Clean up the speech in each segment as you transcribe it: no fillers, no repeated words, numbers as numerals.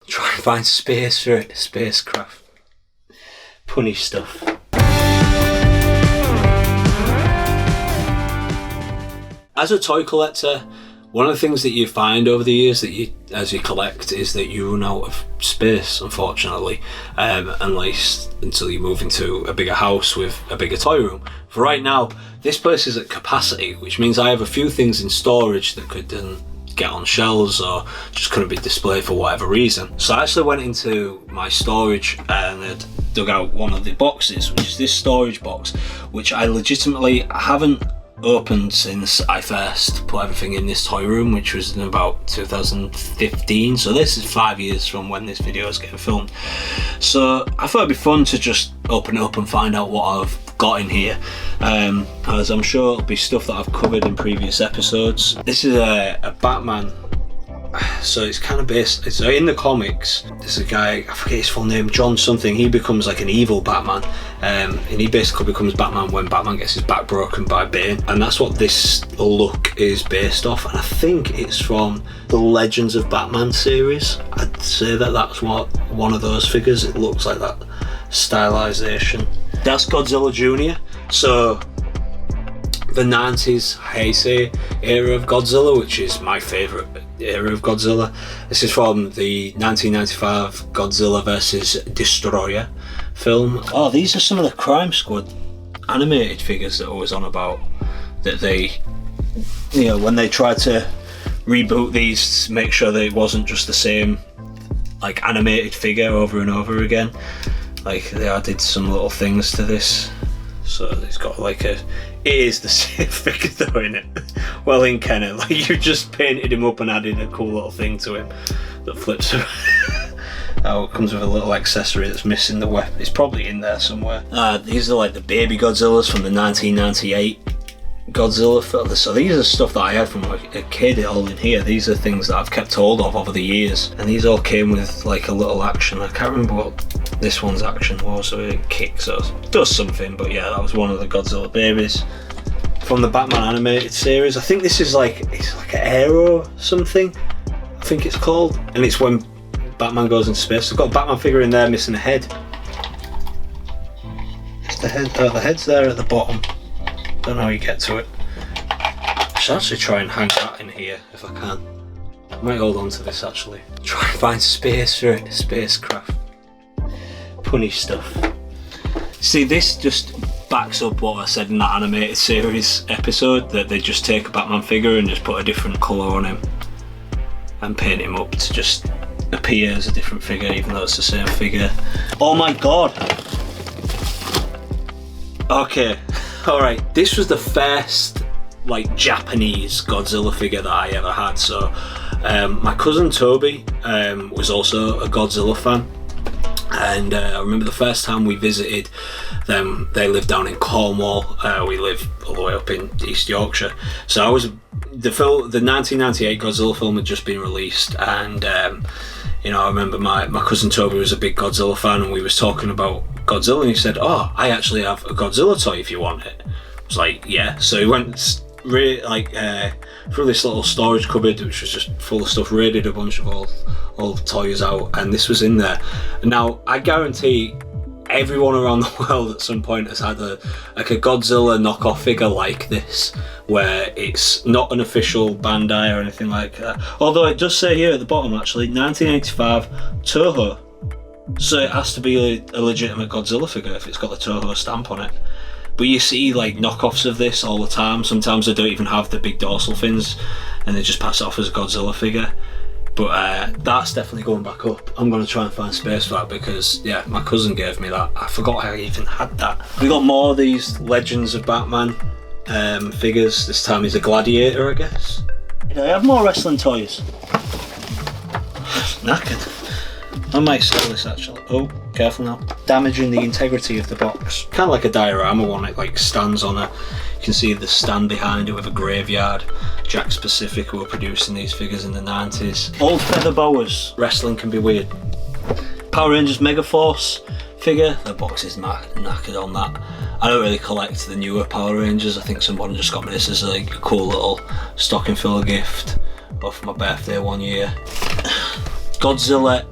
Try and find space for it. Spacecraft. Punny stuff. As a toy collector, one of the things that you find over the years that you, as you collect, is that you run out of space, unfortunately, unless until you move into a bigger house with a bigger toy room. For right now, this place is at capacity, which means I have a few things in storage that could get on shelves or just couldn't be displayed for whatever reason. So I actually went into my storage and had dug out one of the boxes, which is this storage box, which I legitimately haven't opened since I first put everything in this toy room, which was in about 2015. So this is 5 years from when this video is getting filmed. So I thought it'd be fun to just open it up and find out what I've got in here, as I'm sure it'll be stuff that I've covered in previous episodes. This is a Batman. So it's kind of based, so in the comics, there's a guy, I forget his full name, John something, he becomes like an evil Batman, and he basically becomes Batman when Batman gets his back broken by Bane, and that's what this look is based off, and I think it's from the Legends of Batman series. I'd say that that's what one of those figures, it looks like that stylization. That's Godzilla Jr. So the 90s Heisei era of Godzilla, which is my favourite era of Godzilla. This is from the 1995 Godzilla vs. Destroyer film. Oh, these are some of the Crime Squad animated figures that I was on about, that they, you know, when they tried to reboot these to make sure that it wasn't just the same like animated figure over and over again, like they added some little things to this. So it's got like it is the same figure though, in it. Well, in Kenneth, like you just painted him up and added a cool little thing to him that flips around. Oh, it comes with a little accessory that's missing the weapon. It's probably in there somewhere. These are like the baby Godzillas from the 1998 Godzilla film. So these are stuff that I had from a kid all in here. These are things that I've kept hold of over the years. And these all came with like a little action. I can't remember what this one's action was, so it kicks us. It does something, but yeah, that was one of the Godzilla babies. From the Batman animated series. I think this is like, it's like an Aero something, I think it's called. And it's when Batman goes into space. I've got a Batman figure in there missing a head. It's the head, oh, the head's there at the bottom. Don't know how you get to it. I should actually try and hang that in here if I can. I might hold on to this actually. Try and find space for it. Spacecraft. Punny stuff. See, this just backs up what I said in that animated series episode, that they just take a Batman figure and just put a different colour on him and paint him up to just appear as a different figure even though it's the same figure. Oh my god! Okay, alright, this was the first like Japanese Godzilla figure that I ever had. So my cousin Toby was also a Godzilla fan, and I remember the first time we visited them, they lived down in Cornwall, we live all the way up in East Yorkshire. So I was, the 1998 Godzilla film had just been released, and you know, I remember my cousin Toby was a big Godzilla fan, and we was talking about Godzilla, and he said, oh, I actually have a Godzilla toy if you want it. I was like, yeah. So he went through this little storage cupboard which was just full of stuff, raided a bunch of old toys out, and this was in there. Now I guarantee everyone around the world at some point has had a Godzilla knockoff figure like this, where it's not an official Bandai or anything like that. Although it does say here at the bottom actually 1985 Toho, so it has to be a legitimate Godzilla figure if it's got the Toho stamp on it. But you see like knockoffs of this all the time. Sometimes they don't even have the big dorsal fins and they just pass it off as a Godzilla figure. But that's definitely going back up. I'm going to try and find space for that because, yeah, my cousin gave me that. I forgot I even had that. We got more of these Legends of Batman figures. This time he's a gladiator, I guess. Do I have more wrestling toys? Knackered. I might sell this actually. Oh, careful now. Damaging the integrity of the box. Kind of like a diorama one. It like stands on a, you can see the stand behind it with a graveyard. Jack Pacific who were producing these figures in the 90s. Old feather boas. Wrestling can be weird. Power Rangers Megaforce figure. The box is knackered on that. I don't really collect the newer Power Rangers. I think someone just got me this as like a cool little stocking filler gift off my birthday one year. Godzilla,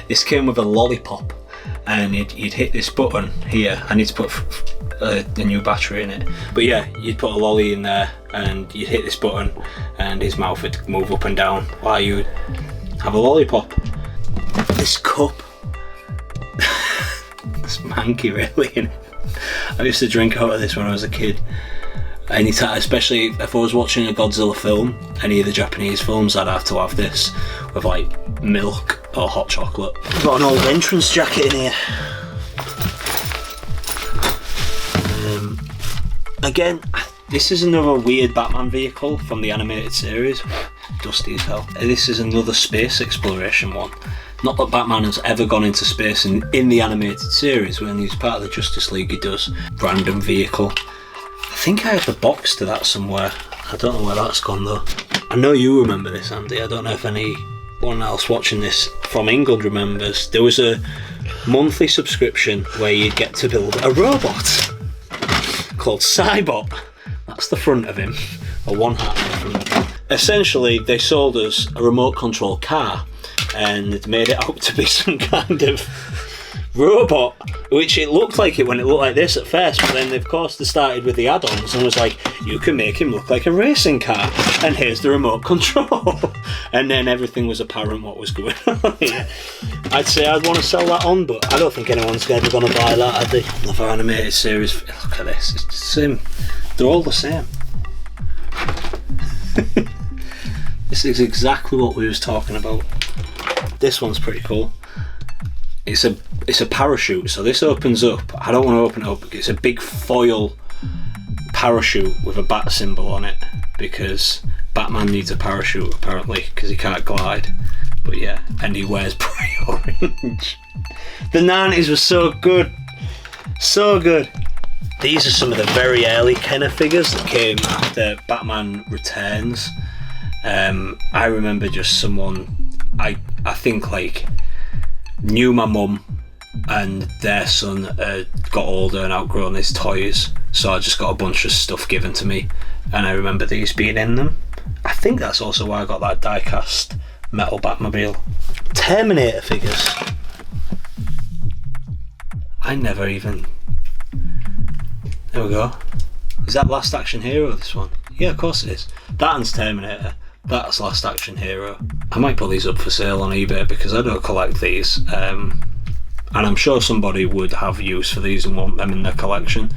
this came with a lollipop, and you'd hit this button here. I need to put a new battery in it, but yeah, you'd put a lolly in there and you'd hit this button and his mouth would move up and down while you would have a lollipop. This cup, it's manky really. I used to drink out of this when I was a kid. Anytime, especially if I was watching a Godzilla film, any of the Japanese films, I'd have to have this with like milk or hot chocolate. I've got an old entrance jacket in here. Again, this is another weird Batman vehicle from the animated series. Dusty as hell. This is another space exploration one. Not that Batman has ever gone into space in the animated series. When he's part of the Justice League, he does. Random vehicle. I think I have the box to that somewhere. I don't know where that's gone though. I know you remember this, Andy. I don't know if anyone else watching this from England remembers. There was a monthly subscription where you'd get to build a robot called Cybot. That's the front of him. Or one hat in the front. Essentially, they sold us a remote control car and made it out to be some kind of robot, which it looked like it when it looked like this at first, but then of course they started with the add-ons and was like, you can make him look like a racing car and here's the remote control. And then everything was apparent what was going on. Yeah. I'd say I'd want to sell that on, but I don't think anyone's ever going to buy that, are they? Another animated series. Look at this, it's the same. They're all the same. This is exactly what we was talking about. This one's pretty cool. It's a parachute, so this opens up. I don't want to open it up. It's a big foil parachute with a bat symbol on it because Batman needs a parachute apparently because he can't glide. But yeah, and he wears bright orange. The 90s was so good, so good. These are some of the very early Kenner figures that came after Batman Returns. I remember just someone I think like knew my mum and their son got older and outgrown his toys, so I just got a bunch of stuff given to me and I remember these being in them. I think that's also why I got that die-cast metal Batmobile. Terminator figures. I never even... There we go. Is that Last Action Hero, this one? Yeah, of course it is. That one's Terminator. That's Last Action Hero. I might put these up for sale on eBay because I don't collect these, and I'm sure somebody would have use for these and want them in their collection.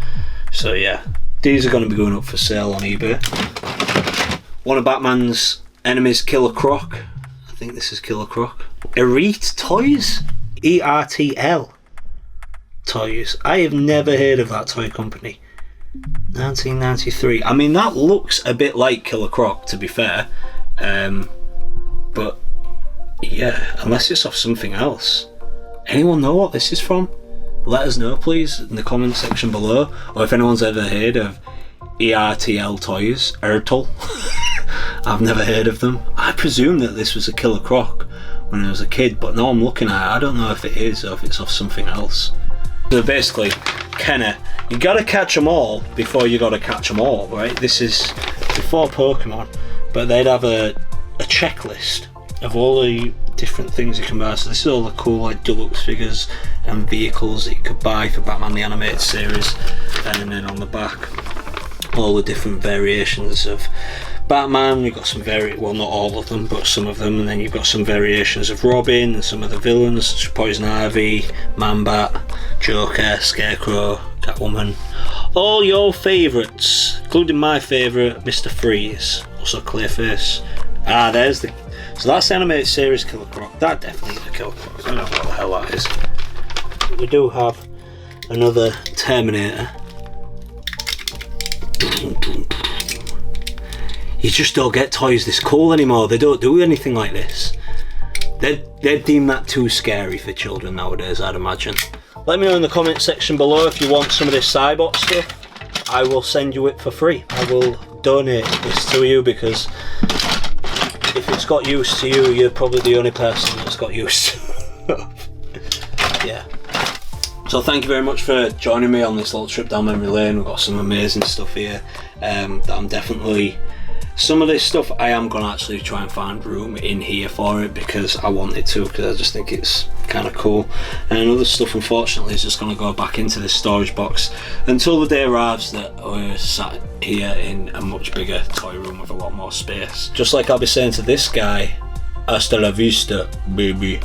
So yeah, these are going to be going up for sale on eBay. One of Batman's enemies, Killer Croc. I think this is Killer Croc. Ertl Toys? ERTL Toys. I have never heard of that toy company. 1993. I mean, that looks a bit like Killer Croc, to be fair. But yeah, unless it's off something else. Anyone know what this is from? Let us know please in the comment section below, or if anyone's ever heard of ERTL Toys. Ertl. I've never heard of them. I presume that this was a Killer Croc when I was a kid, but now I'm looking at it, I don't know if it is or if it's off something else. So basically, Kenner, you gotta catch them all before you gotta catch them all, right? This is before Pokemon, but they'd have a checklist of all the different things you can buy. So this is all the cool like deluxe figures and vehicles that you could buy for Batman the Animated Series, and then on the back all the different variations of Batman. You've got some well, not all of them, but some of them, and then you've got some variations of Robin and some of the villains such as Poison Ivy, Man-Bat, Joker, Scarecrow, Catwoman, all your favourites, including my favourite, Mr. Freeze, also Clayface. There's the... So that's the animated series Killer Croc. That definitely is a Killer Croc. I don't know what the hell that is. We do have another Terminator. You just don't get toys this cool anymore. They don't do anything like this. They'd deem that too scary for children nowadays, I'd imagine. Let me know in the comment section below if you want some of this Cybot stuff. I will send you it for free. I will donate this to you because if it's got use to you, you're probably the only person that's got use to it. Yeah. So thank you very much for joining me on this little trip down memory lane. We've got some amazing stuff here that I'm definitely Some of this stuff I am going to actually try and find room in here for it because I wanted to, because I just think it's kind of cool. And other stuff unfortunately is just going to go back into this storage box until the day arrives that we're sat here in a much bigger toy room with a lot more space. Just like I'll be saying to this guy, hasta la vista baby.